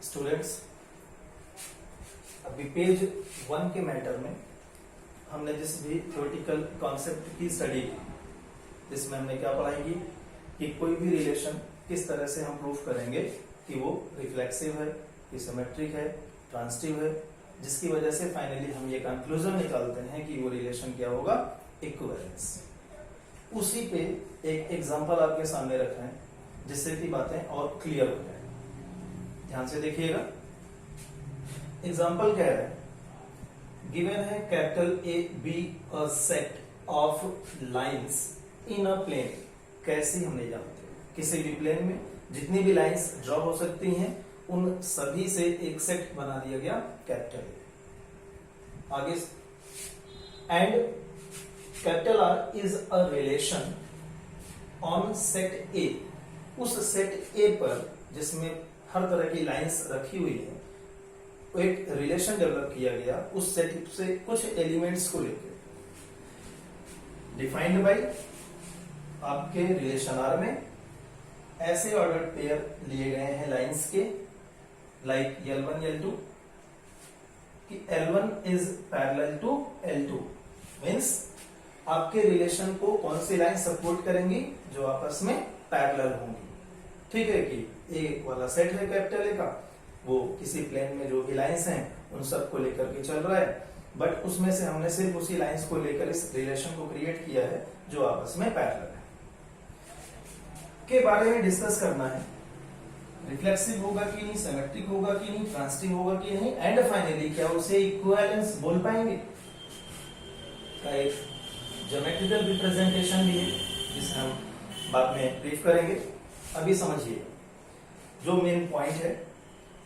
Students, अभी page 1 के matter में हमने जिस भी थ्योरेटिकल कॉन्सेप्ट की स्टडी की, जिसमें हमने क्या पढ़ाएंगे कि कोई भी रिलेशन किस तरह से हम प्रूफ करेंगे कि वो रिफ्लेक्सिव है, कि सिमेट्रिक है, ट्रांजिटिव है, जिसकी वजह से फाइनली हम ये कंक्लूजन निकालते हैं कि वो रिलेशन क्या होगा, इक्विवेलेंस। उसी पे एक एग्जांपल आपके सामने रखा है जिससे कि बातें और क्लियर हो जाए। ध्यान से देखिएगा, एग्जांपल क्या है, गिवन है capital A B a set of lines in a plane. कैसे हमने जानते हैं, किसी भी प्लेन में जितनी भी लाइंस ड्रॉ हो सकती हैं उन सभी से एक सेट बना दिया गया कैपिटल ए। आगे, and capital R is a relation on set ए। उस सेट ए पर जिसमें हर तरह की लाइंस रखी हुई है, तो एक रिलेशन डेवलप किया गया उस सेट से कुछ एलिमेंट्स को लेकर, डिफाइंड बाय आपके रिलेशन आर में ऐसे ऑर्डर्ड पेयर लिए गए हैं लाइंस के, लाइक L1 L2, कि L1 is parallel to L2, means आपके रिलेशन को कौन सी लाइन सपोर्ट करेंगी, जो आपस में पैरेलल होंगी। ठीक है कि ए वाला सेट है कैपिटल ए का, वो किसी प्लेन में जो भी लाइंस हैं उन सबको लेकर के चल रहा है, बट उसमें से हमने सिर्फ उसी लाइंस को लेकर इस रिलेशन को क्रिएट किया है जो आपस में पैरेलल है। के बारे में डिस्कस करना है, रिफ्लेक्सिव होगा कि नहीं, सिमेट्रिक होगा कि नहीं, ट्रांजिटिव होगा कि नहीं, एंड फाइनली क्या उसे इक्विवेलेंस बोल पाएंगे। का एक ज्योमेट्रिकल रिप्रेजेंटेशन भी है जिसे हम बाद में ब्रीफ करेंगे। अभी समझिए जो मेन पॉइंट है,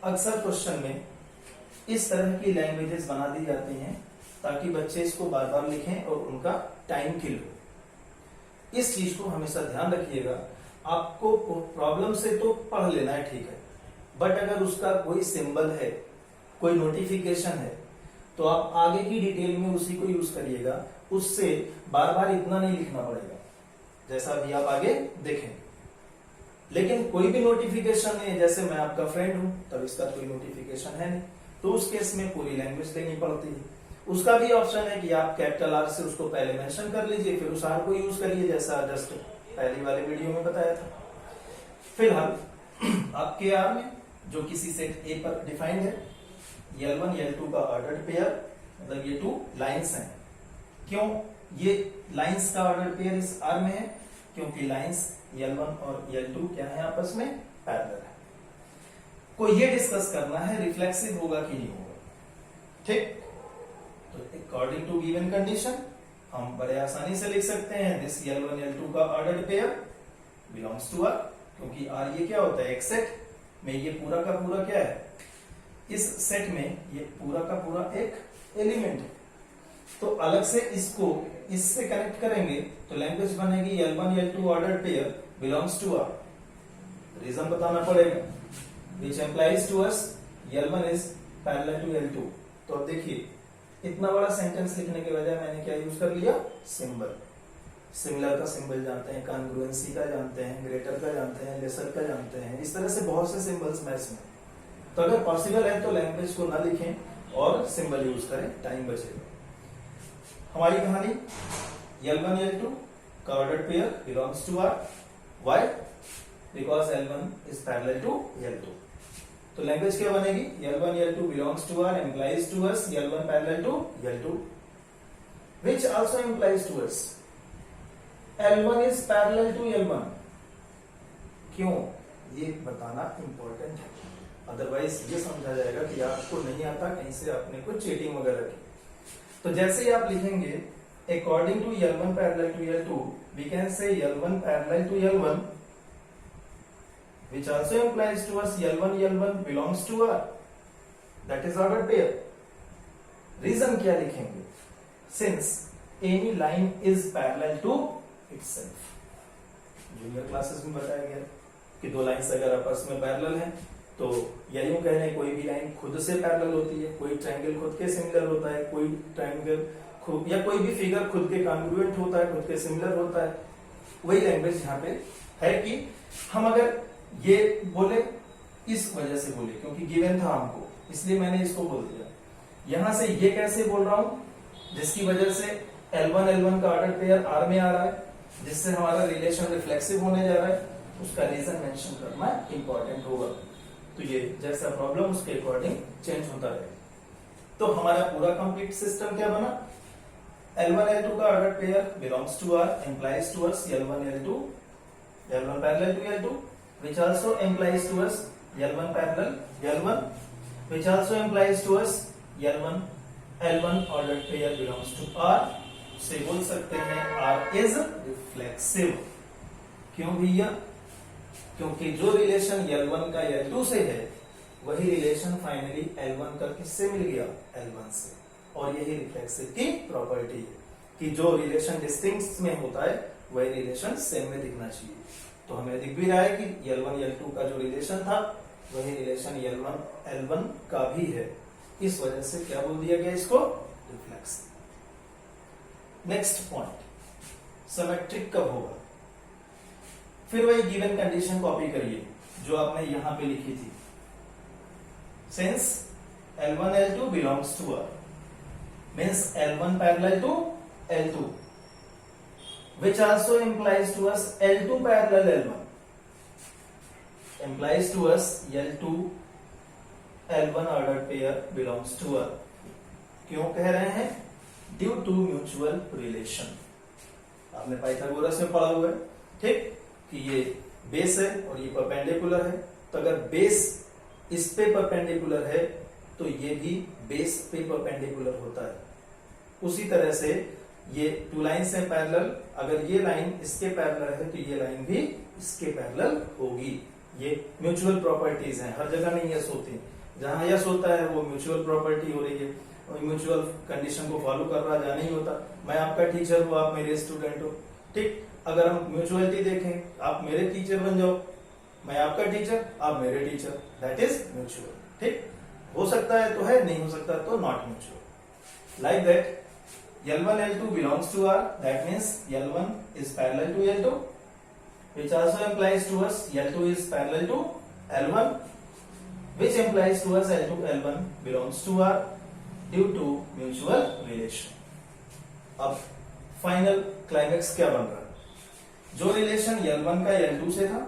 अक्सर क्वेश्चन में इस तरह की लैंग्वेजेस बना दी जाती हैं ताकि बच्चे इसको बार बार लिखें और उनका टाइम किल हो। इस चीज को हमेशा ध्यान रखिएगा। आपको प्रॉब्लम से तो पढ़ लेना है, ठीक है, बट अगर उसका कोई सिंबल है, कोई नोटिफिकेशन है, तो आप आगे की डिटेल में उसी को यूज करिएगा, उससे बार बार इतना नहीं लिखना पड़ेगा जैसा अभी आप आगे देखें। लेकिन कोई भी नोटिफिकेशन नहीं है, जैसे मैं आपका फ्रेंड हूं तब इसका कोई नोटिफिकेशन है नहीं, तो उस केस में पूरी लैंग्वेज देनी पड़ती है। उसका भी ऑप्शन है कि आप कैपिटल आर से उसको पहले मेंशन कर लीजिए, फिर उस आर को यूज करिए जैसा जस्ट पहली वाले वीडियो में बताया था। फिलहाल आपके आर में जो किसी सेट ए पर डिफाइंड है, L1 L2 का ऑर्डर्ड पेयर, मतलब ये टू लाइंस हैं। क्यों ये लाइंस का ऑर्डर्ड पेयर इस आर में है? क्योंकि लाइंस L1 और L2 क्या है, आपस में पैरेलल है। को ये डिस्कस करना है रिफ्लेक्सिव होगा कि नहीं होगा। ठीक, तो अकॉर्डिंग टू गिवन कंडीशन हम बड़े आसानी से लिख सकते हैं दिस L1 L2 का ordered pair belongs to R, क्योंकि आर ये क्या होता है, एक सेट में ये पूरा का पूरा क्या है, इस सेट में ये पूरा का पूरा एक एलिमेंट है। तो अलग से इसको इससे कनेक्ट करेंगे तो लैंग्वेज बनेगी L1 L2 ordered pair belongs to R. Reason बताना पड़ेगा, which implies to us L1 is parallel to L2। तो अब देखिए, इतना बड़ा सेंटेंस लिखने के बजाय मैंने क्या यूज कर लिया, सिंबल। सिमिलर का सिंबल जानते हैं, कॉन्ग्रुएंसी का जानते हैं, ग्रेटर का जानते हैं, लेसर का जानते हैं, इस तरह से बहुत से सिंबल्स मैथ्स में। तो अगर पॉसिबल है तो लैंग्वेज को ना लिखें और सिंबल यूज करें, टाइम बचेगा। हमारी कहानी L1 L2 का ordered pair belongs to R. Why? Because L1 is parallel to L2। तो लैंग्वेज क्या बनेगी, L1 L2 belongs to R implies to us L1 parallel to L2, which also implies to us L1 is parallel to L1। क्यों, ये बताना important है, otherwise ये समझा जाएगा कि आपको नहीं आता, कहीं से आपने कुछ चीटिंग वगैरह की। तो जैसे ही आप लिखेंगे according to L1 parallel to L2, we can say L1 parallel to L1, which also implies to us L1 belongs to R, that is ordered pair। रीजन क्या लिखेंगे, since any line is parallel to itself। Junior classes में बताया गया कि दो lines अगर आपस में पैरेलल हैं तो या यूं कह लें कोई भी लाइन खुद से पैरेलल होती है, कोई ट्रायंगल खुद के सिमिलर होता है, कोई ट्रायंगल या कोई भी फिगर खुद के कॉन्ग्रुएंट होता है, खुद के सिमिलर होता है। वही लैंग्वेज यहाँ पे है कि हम अगर ये बोले इस वजह से बोले क्योंकि गिवन था हमको, इसलिए मैंने इसको बोल दिया। यहां से ये कैसे बोल रहा हूं, जिसकी वजह से L1 L1 का ऑर्डर पेयर R में आ रहा है, जिससे हमारा रिलेशन रिफ्लेक्सिव होने जा रहा है, उसका रीजन मेंशन करना इंपॉर्टेंट होगा। तो ये जैसा प्रॉब्लम उसके अकॉर्डिंग चेंज होता है। तो हमारा पूरा कंप्लीट सिस्टम क्या बना, L1 L2 का order pair belongs to R implies to us L1 L2 L1 parallel to L2 which also implies to us L1 parallel L1 which also implies to us L1 L1 ordered pair belongs to R। से बोल सकते हैं R is reflexive। क्यों भैया, क्योंकि जो relation L1 का L2 से है वही रिलेशन फाइनली L1 का किससे मिल गया, L1 से। और यही रिफ्लेक्सिव की प्रॉपर्टी है कि जो रिलेशन डिस्टिंक्ट में होता है वही रिलेशन सेम में दिखना चाहिए। तो हमें दिख भी रहा है कि L1 L2 का जो रिलेशन था वही रिलेशन L1 L1 का भी है, इस वजह से क्या बोल दिया गया इसको, रिफ्लेक्सिव। नेक्स्ट पॉइंट, सिमेट्रिक कब होगा। फिर वही गिवन कंडीशन कॉपी करिए जो आपने यहां पे लिखी थी, since L1 L2 belongs to R means L1 parallel to L2 which also implies to us L2 parallel L1 implies to us L2 L1 ordered pair belongs to R। क्यों कह रहे हैं, ड्यू टू म्यूचुअल रिलेशन। आपने Pythagoras में पढ़ा हुआ है, ठीक, कि ये बेस है और ये परपेंडिकुलर है। तो अगर बेस इस पे परपेंडिकुलर है तो ये भी बेस पे परपेंडिकुलर होता है। उसी तरह से ये टू लाइन से पैरेलल, अगर ये लाइन इसके पैरेलल है तो ये लाइन भी इसके पैरेलल होगी। ये म्यूचुअल प्रॉपर्टीज हैं, हर जगह नहीं यस होती, जहां यस होता है वो म्यूचुअल प्रॉपर्टी हो रही है और म्यूचुअल कंडीशन को फॉलो कर रहा, जहां नहीं होता, मैं आपका टीचर हूं, आप मेरे स्टूडेंट हो, ठीक। अगर हम म्यूचुअलिटी देखें, आप मेरे टीचर बन जाओ, मैं आपका टीचर, आप मेरे टीचर, दैट इज म्यूचुअल, ठीक। हो सकता है तो है, नहीं हो सकता तो not mutual. Like that L1 L2 belongs to R, that means L1 is parallel to L2 which also implies to us L2 is parallel to L1 which implies to us L2 L1 belongs to R due to mutual relation। अब final climax क्या बन रहा है, जो relation L1 का L2 से था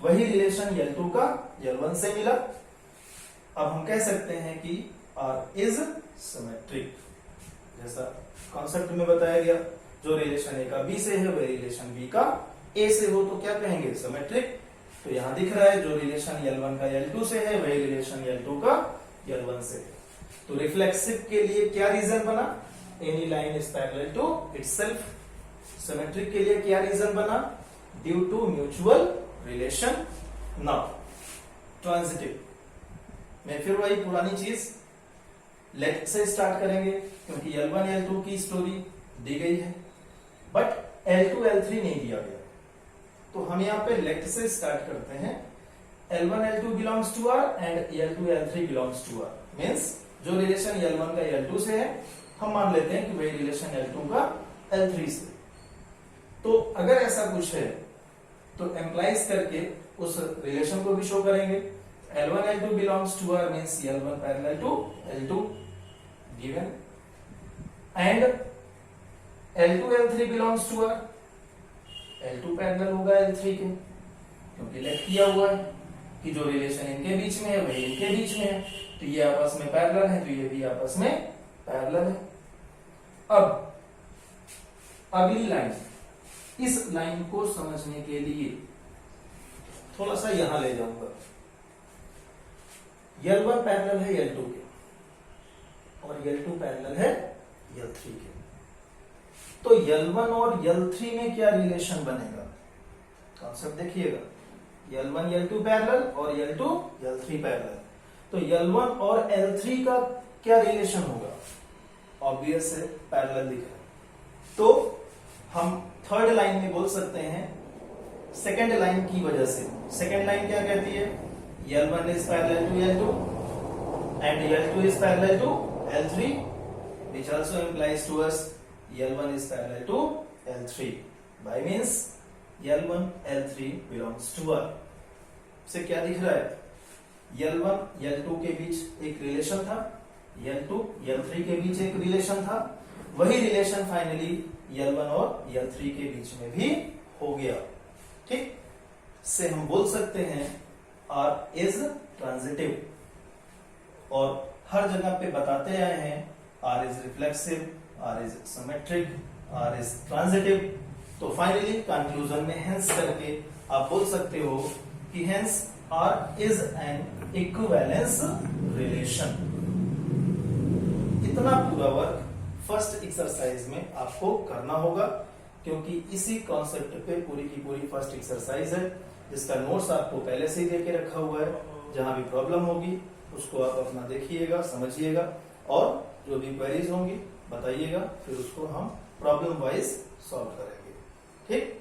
वही रिलेशन L2 का L1 से मिला। अब हम कह सकते हैं कि R is symmetric, जैसा कॉन्सेप्ट में बताया गया, जो रिलेशन ए का बी से है वही रिलेशन बी का ए से हो तो क्या कहेंगे, सिमेट्रिक। तो यहां दिख रहा है जो रिलेशन L1 का L2 से है वही रिलेशन L2 का L1 से है। तो रिफ्लेक्सिव के लिए क्या रीजन बना, any line is parallel to itself. Symmetric के लिए क्या रीजन बना, due to mutual relation. Now transitive में फिर वही पुरानी चीज, लेट से स्टार्ट करेंगे क्योंकि L1 L2 की स्टोरी दी गई है बट L2 L3 नहीं दिया गया। तो हम यहाँ पे लेट से स्टार्ट करते हैं। L1 L2 belongs to R and L2 L3 belongs to R means जो रिलेशन L1 का L2 से है हम मान लेते हैं कि वही रिलेशन L2 का L3 से। तो अगर ऐसा कुछ है तो एम्प्लाइज करके उस रिलेशन को भी शो करेंगे। L1 L2 belongs to R means L1 parallel to L2 given and L2 L3 belongs to R, L2 parallel होगा L3 के, क्योंकि लेट किया हुआ है कि जो रिलेशन इनके बीच में है वही इनके बीच में है, तो ये आपस में पैरेलल है तो ये भी आपस में पैरेलल है। अब अगली लाइन, इस लाइन को समझने के लिए थोड़ा सा यहां ले जाऊंगा। L1 पैरेलल है L2 के और L2 पैरेलल है L3 के। तो L1 और L3 में क्या रिलेशन बनेगा, कॉन्सेप्ट देखिएगा। L1 L2 पैरेलल और L2 L3 पैरेलल, तो L1 और L3 का क्या रिलेशन होगा, ऑब्वियस है पैरेलल दिख रहा है। तो हम थर्ड लाइन में बोल सकते हैं सेकेंड लाइन की वजह से। सेकेंड लाइन क्या कहती है, L1 is parallel to L2 and L2 is parallel to L3 which also implies to us L1 is parallel to L3 by means L1 L3 belongs to R। से क्या दिख रहा है, L1 L2 के बीच एक रिलेशन था, L2 L3 के बीच एक रिलेशन था, वही रिलेशन फाइनली L1 और L3 के बीच में भी हो गया। ठीक, से हम बोल सकते हैं R इज ट्रांजिटिव, और हर जगह पे बताते आए हैं R is reflexive, R is symmetric, R is transitive. तो फाइनली कंक्लूजन में हेंस करके आप बोल सकते हो कि hence R is an equivalence relation. इतना पूरा वर्क फर्स्ट एक्सरसाइज में आपको करना होगा, क्योंकि इसी कॉन्सेप्ट पे पूरी की पूरी फर्स्ट एक्सरसाइज है, जिसका नोट्स आपको पहले से ही देके रखा हुआ है। जहां भी प्रॉब्लम होगी उसको आप अपना देखिएगा, समझिएगा, और जो भी क्वेरीज होंगी बताइएगा, फिर उसको हम प्रॉब्लम वाइज सॉल्व करेंगे। ठीक।